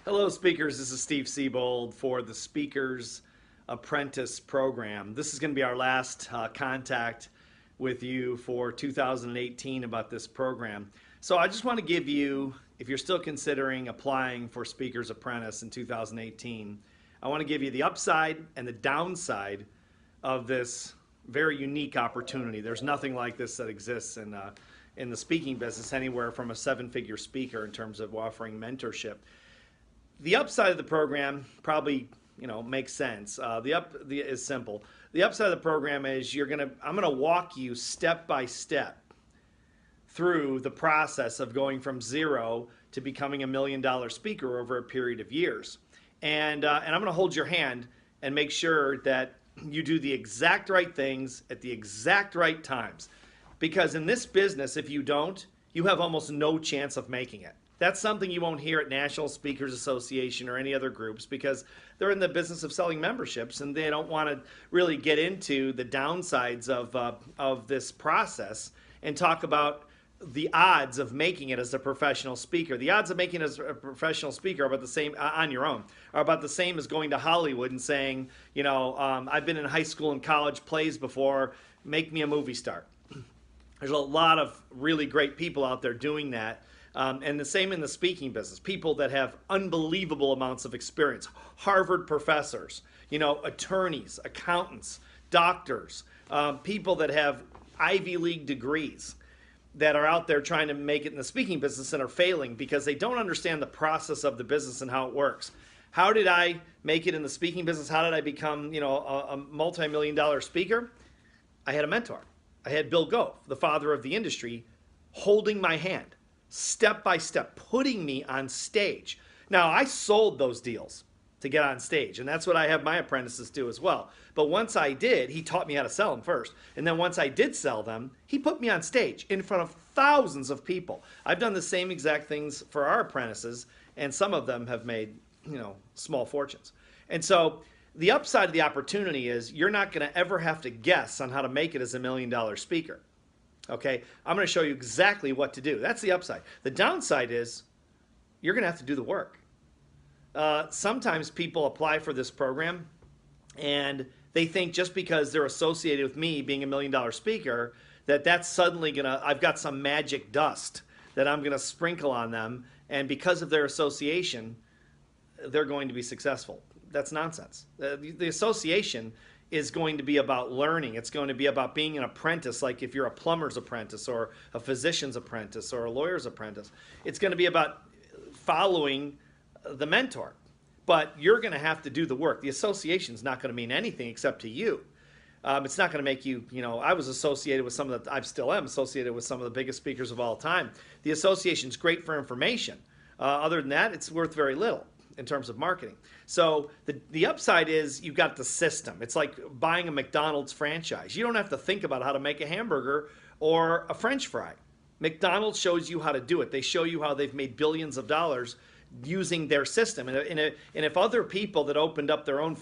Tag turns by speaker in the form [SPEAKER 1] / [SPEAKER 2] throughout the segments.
[SPEAKER 1] Hello, speakers. This is Steve Siebold for the Speakers Apprentice Program. This is going to be our last contact with you for 2018 about this program. So I just want to give you, if you're still considering applying for Speakers Apprentice in 2018, I want to give you the upside and the downside of this very unique opportunity. There's nothing like this that exists in the speaking business, anywhere from a seven-figure speaker in terms of offering mentorship. The upside of the program probably makes sense. Is simple. The upside of the program is I'm gonna walk you step by step through the process of going from zero to becoming $1 million speaker over a period of years, and I'm gonna hold your hand and make sure that you do the exact right things at the exact right times, because in this business, if you don't, you have almost no chance of making it. That's something you won't hear at National Speakers Association or any other groups, because they're in the business of selling memberships and they don't want to really get into the downsides of this process and talk about the odds of making it as a professional speaker. The odds of making it as a professional speaker are about the same on your own, are about the same as going to Hollywood and saying, I've been in high school and college plays before, make me a movie star. There's a lot of really great people out there doing that. And the same in the speaking business. People that have unbelievable amounts of experience. Harvard professors, attorneys, accountants, doctors, people that have Ivy League degrees that are out there trying to make it in the speaking business and are failing because they don't understand the process of the business and how it works. How did I make it in the speaking business? How did I become, a multi-million-dollar speaker? I had a mentor. I had Bill Gove, the father of the industry, holding my hand, step by step, putting me on stage. Now, I sold those deals to get on stage, and that's what I have my apprentices do as well. But once I did, he taught me how to sell them first. And then once I did sell them, he put me on stage in front of thousands of people. I've done the same exact things for our apprentices, and some of them have made, small fortunes. And so the upside of the opportunity is you're not going to ever have to guess on how to make it as $1 million speaker. Okay, I'm going to show you exactly what to do. That's the upside. The downside is you're going to have to do the work. Sometimes people apply for this program and they think just because they're associated with me being $1 million speaker, that's suddenly I've got some magic dust that I'm going to sprinkle on them, and because of their association, they're going to be successful. That's nonsense. The association is going to be about learning. It's going to be about being an apprentice, like if you're a plumber's apprentice or a physician's apprentice or a lawyer's apprentice. It's going to be about following the mentor. But you're going to have to do the work. The association is not going to mean anything except to you. It's not going to make you, I was associated with I still am associated with some of the biggest speakers of all time. The association's great for information. Other than that, it's worth very little in terms of marketing. So the upside is you've got the system. It's like buying a McDonald's franchise. You don't have to think about how to make a hamburger or a French fry. McDonald's shows you how to do it. They show you how they've made billions of dollars using their system. And if other people that opened up their own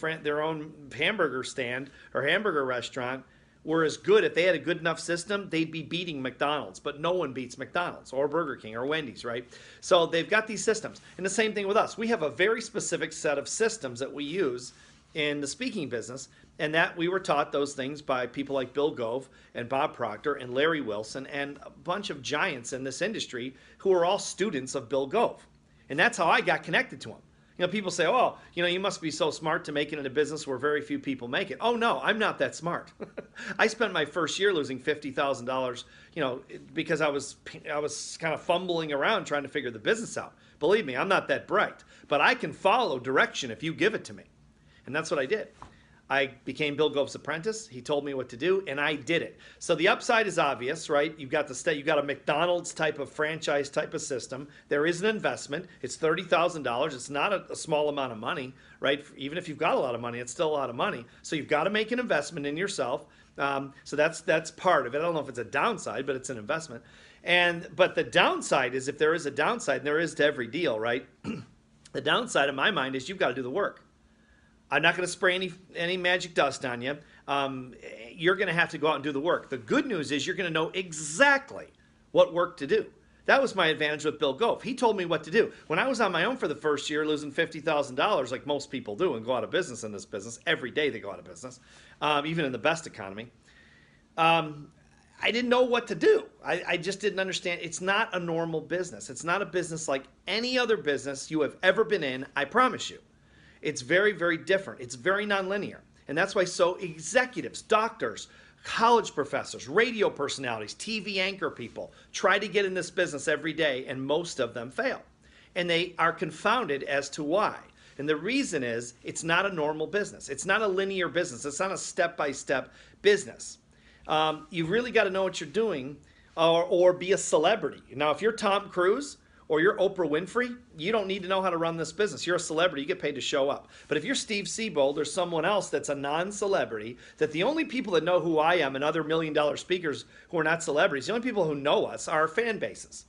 [SPEAKER 1] hamburger stand or hamburger restaurant were as good, if they had a good enough system, they'd be beating McDonald's. But no one beats McDonald's or Burger King or Wendy's, right? So they've got these systems. And the same thing with us. We have a very specific set of systems that we use in the speaking business, and that we were taught those things by people like Bill Gove and Bob Proctor and Larry Wilson and a bunch of giants in this industry who are all students of Bill Gove. And that's how I got connected to him. People say, oh, you must be so smart to make it in a business where very few people make it. Oh, no, I'm not that smart. I spent my first year losing $50,000, because I was kind of fumbling around trying to figure the business out. Believe me, I'm not that bright, but I can follow direction if you give it to me. And that's what I did. I became Bill Gove's apprentice. He told me what to do, and I did it. So the upside is obvious, right? You've got a McDonald's type of franchise type of system. There is an investment. It's $30,000. It's not a small amount of money, right? Even if you've got a lot of money, it's still a lot of money. So you've got to make an investment in yourself. So that's part of it. I don't know if it's a downside, but it's an investment. But the downside is, if there is a downside, and there is to every deal, right? The downside in my mind is you've got to do the work. I'm not going to spray any magic dust on you. You're going to have to go out and do the work. The good news is you're going to know exactly what work to do. That was my advantage with Bill Gove. He told me what to do. When I was on my own for the first year, losing $50,000, like most people do, and go out of business in this business, every day they go out of business, even in the best economy, I didn't know what to do. I just didn't understand. It's not a normal business. It's not a business like any other business you have ever been in, I promise you. It's very, very different. It's very nonlinear. And that's why so executives, doctors, college professors, radio personalities, TV anchor people try to get in this business every day, and most of them fail. And they are confounded as to why. And the reason is it's not a normal business. It's not a linear business. It's not a step-by-step business. You've really got to know what you're doing or be a celebrity. Now, if you're Tom Cruise or you're Oprah Winfrey, you don't need to know how to run this business. You're a celebrity. You get paid to show up. But if you're Steve Siebold or someone else that's a non-celebrity, that the only people that know who I am and other million-dollar speakers who are not celebrities, the only people who know us are our fan bases.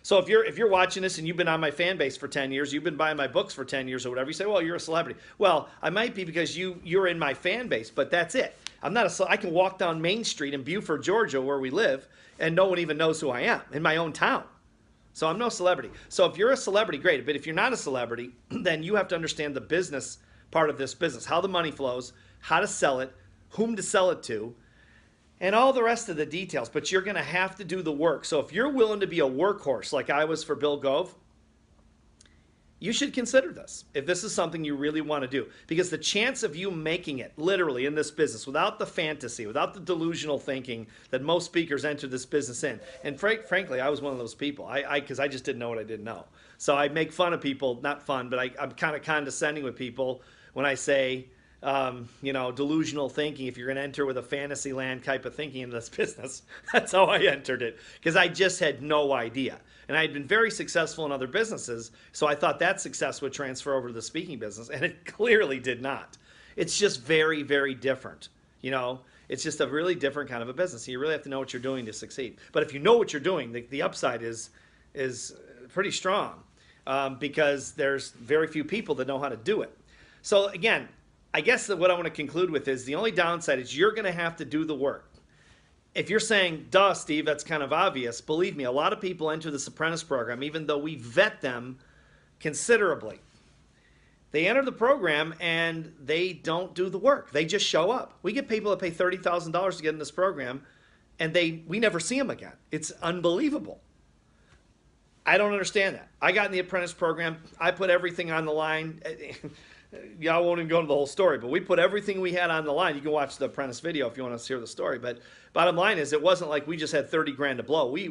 [SPEAKER 1] So if you're watching this and you've been on my fan base for 10 years, you've been buying my books for 10 years or whatever, you say, well, you're a celebrity. Well, I might be because you're in my fan base, but that's it. I can walk down Main Street in Buford, Georgia, where we live, and no one even knows who I am in my own town. So I'm no celebrity. So if you're a celebrity, great. But if you're not a celebrity, then you have to understand the business part of this business, how the money flows, how to sell it, whom to sell it to, and all the rest of the details. But you're going to have to do the work. So if you're willing to be a workhorse like I was for Bill Gove, you should consider this if this is something you really want to do, because the chance of you making it literally in this business without the fantasy, without the delusional thinking that most speakers enter this business in. And frankly, I was one of those people because I just didn't know what I didn't know. So I make fun of people, not fun, but I'm kind of condescending with people when I say, delusional thinking. If you're going to enter with a fantasy land type of thinking in this business, that's how I entered it, because I just had no idea. And I had been very successful in other businesses, so I thought that success would transfer over to the speaking business, and it clearly did not. It's just very, very different. It's just a really different kind of a business. You really have to know what you're doing to succeed. But if you know what you're doing, the upside is pretty strong, because there's very few people that know how to do it. So again, I guess that what I want to conclude with is the only downside is you're going to have to do the work. If you're saying, duh, Steve, that's kind of obvious, believe me, a lot of people enter this apprentice program, even though we vet them considerably. They enter the program and they don't do the work. They just show up. We get people that pay $30,000 to get in this program, and we never see them again. It's unbelievable. I don't understand that. I got in the apprentice program. I put everything on the line. Y'all won't even go into the whole story, but we put everything we had on the line. You can watch the apprentice video if you want to hear the story. But bottom line is, it wasn't like we just had 30 grand to blow. We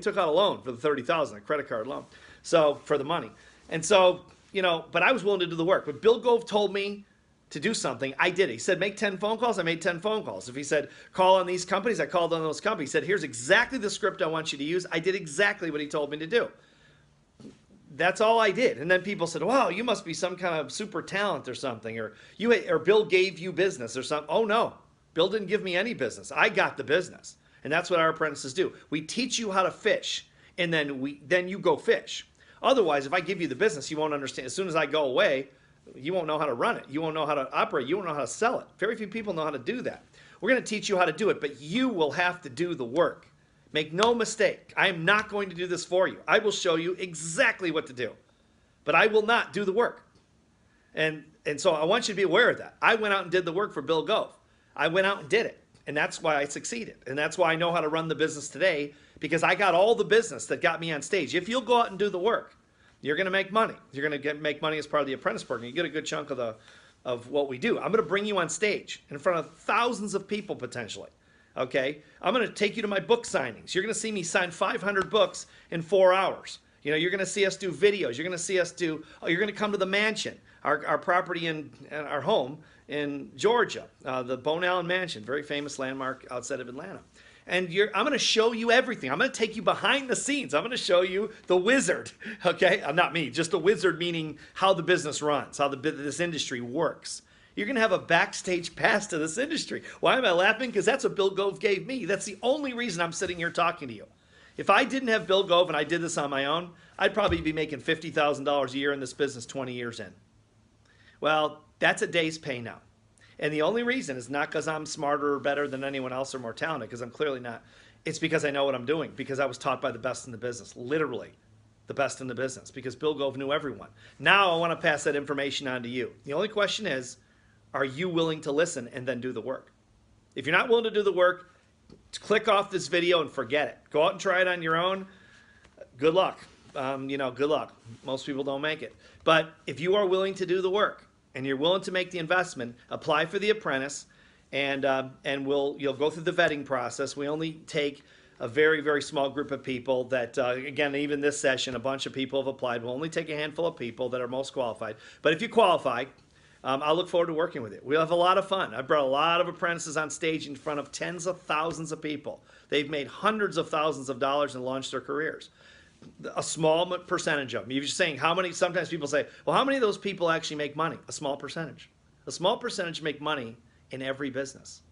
[SPEAKER 1] took out a loan for the 30,000, a credit card loan, so for the money. And so, but I was willing to do the work. But Bill Gove told me to do something, I did it. He said, make 10 phone calls. I made 10 phone calls. If he said, call on these companies, I called on those companies. He said, here's exactly the script I want you to use. I did exactly what he told me to do. That's all I did. And then people said, wow, you must be some kind of super talent or something, or Bill gave you business or something. Oh no, Bill didn't give me any business. I got the business. And that's what our apprentices do. We teach you how to fish, and then you go fish. Otherwise, if I give you the business, you won't understand. As soon as I go away, you won't know how to run it. You won't know how to operate. You won't know how to sell it. Very few people know how to do that. We're going to teach you how to do it, but you will have to do the work. Make no mistake, I am not going to do this for you. I will show you exactly what to do, but I will not do the work. And so I want you to be aware of that. I went out and did the work for Bill Gove. I went out and did it, and that's why I succeeded. And that's why I know how to run the business today, because I got all the business that got me on stage. If you'll go out and do the work, you're going to make money. You're going to make money as part of the apprentice program. You get a good chunk of what we do. I'm going to bring you on stage in front of thousands of people potentially. Okay, I'm going to take you to my book signings. You're going to see me sign 500 books in 4 hours. You're going to see us do videos. You're going to see us do, you're going to come to the mansion, our property in our home in Georgia, the Bone Allen Mansion, very famous landmark outside of Atlanta. And I'm going to show you everything. I'm going to take you behind the scenes. I'm going to show you the wizard, okay? Not me, just the wizard, meaning how the business runs, how this industry works. You're going to have a backstage pass to this industry. Why am I laughing? Because that's what Bill Gove gave me. That's the only reason I'm sitting here talking to you. If I didn't have Bill Gove and I did this on my own, I'd probably be making $50,000 a year in this business 20 years in. Well, that's a day's pay now. And the only reason is not because I'm smarter or better than anyone else or more talented, because I'm clearly not. It's because I know what I'm doing, because I was taught by the best in the business, literally the best in the business, because Bill Gove knew everyone. Now I want to pass that information on to you. The only question is, are you willing to listen and then do the work? If you're not willing to do the work, click off this video and forget it. Go out and try it on your own. Good luck. Good luck. Most people don't make it. But if you are willing to do the work and you're willing to make the investment, apply for the apprentice, and you'll go through the vetting process. We only take a very, very small group of people that, again, even this session, a bunch of people have applied. We'll only take a handful of people that are most qualified. But if you qualify, I'll look forward to working with you. We'll have a lot of fun. I've brought a lot of apprentices on stage in front of tens of thousands of people. They've made hundreds of thousands of dollars and launched their careers. A small percentage of them. You're just saying how many, sometimes people say, well, how many of those people actually make money? A small percentage. A small percentage make money in every business.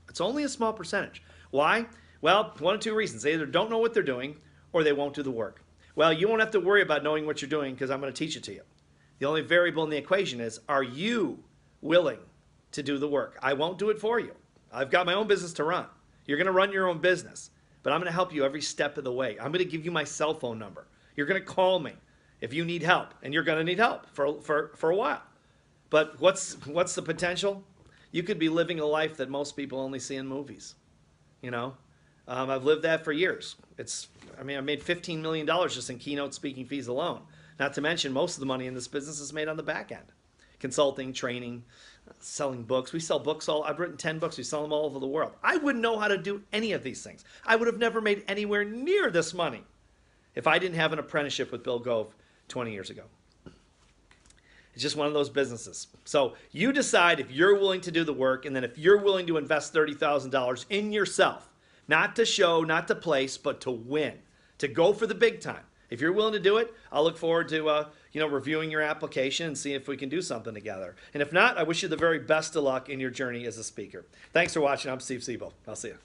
[SPEAKER 1] It's only a small percentage. Why? Well, one of two reasons. They either don't know what they're doing or they won't do the work. Well, you won't have to worry about knowing what you're doing because I'm going to teach it to you. The only variable in the equation is, are you willing to do the work? I won't do it for you. I've got my own business to run. You're going to run your own business, but I'm going to help you every step of the way. I'm going to give you my cell phone number. You're going to call me if you need help, and you're going to need help for a while. But what's the potential? You could be living a life that most people only see in movies. I've lived that for years. I made $15 million just in keynote speaking fees alone. Not to mention, most of the money in this business is made on the back end. Consulting, training, selling books. We sell books I've written 10 books. We sell them all over the world. I wouldn't know how to do any of these things. I would have never made anywhere near this money if I didn't have an apprenticeship with Bill Gove 20 years ago. It's just one of those businesses. So you decide if you're willing to do the work, and then if you're willing to invest $30,000 in yourself, not to show, not to place, but to win, to go for the big time. If you're willing to do it, I'll look forward to reviewing your application and see if we can do something together. And if not, I wish you the very best of luck in your journey as a speaker. Thanks for watching. I'm Steve Siebold. I'll see you.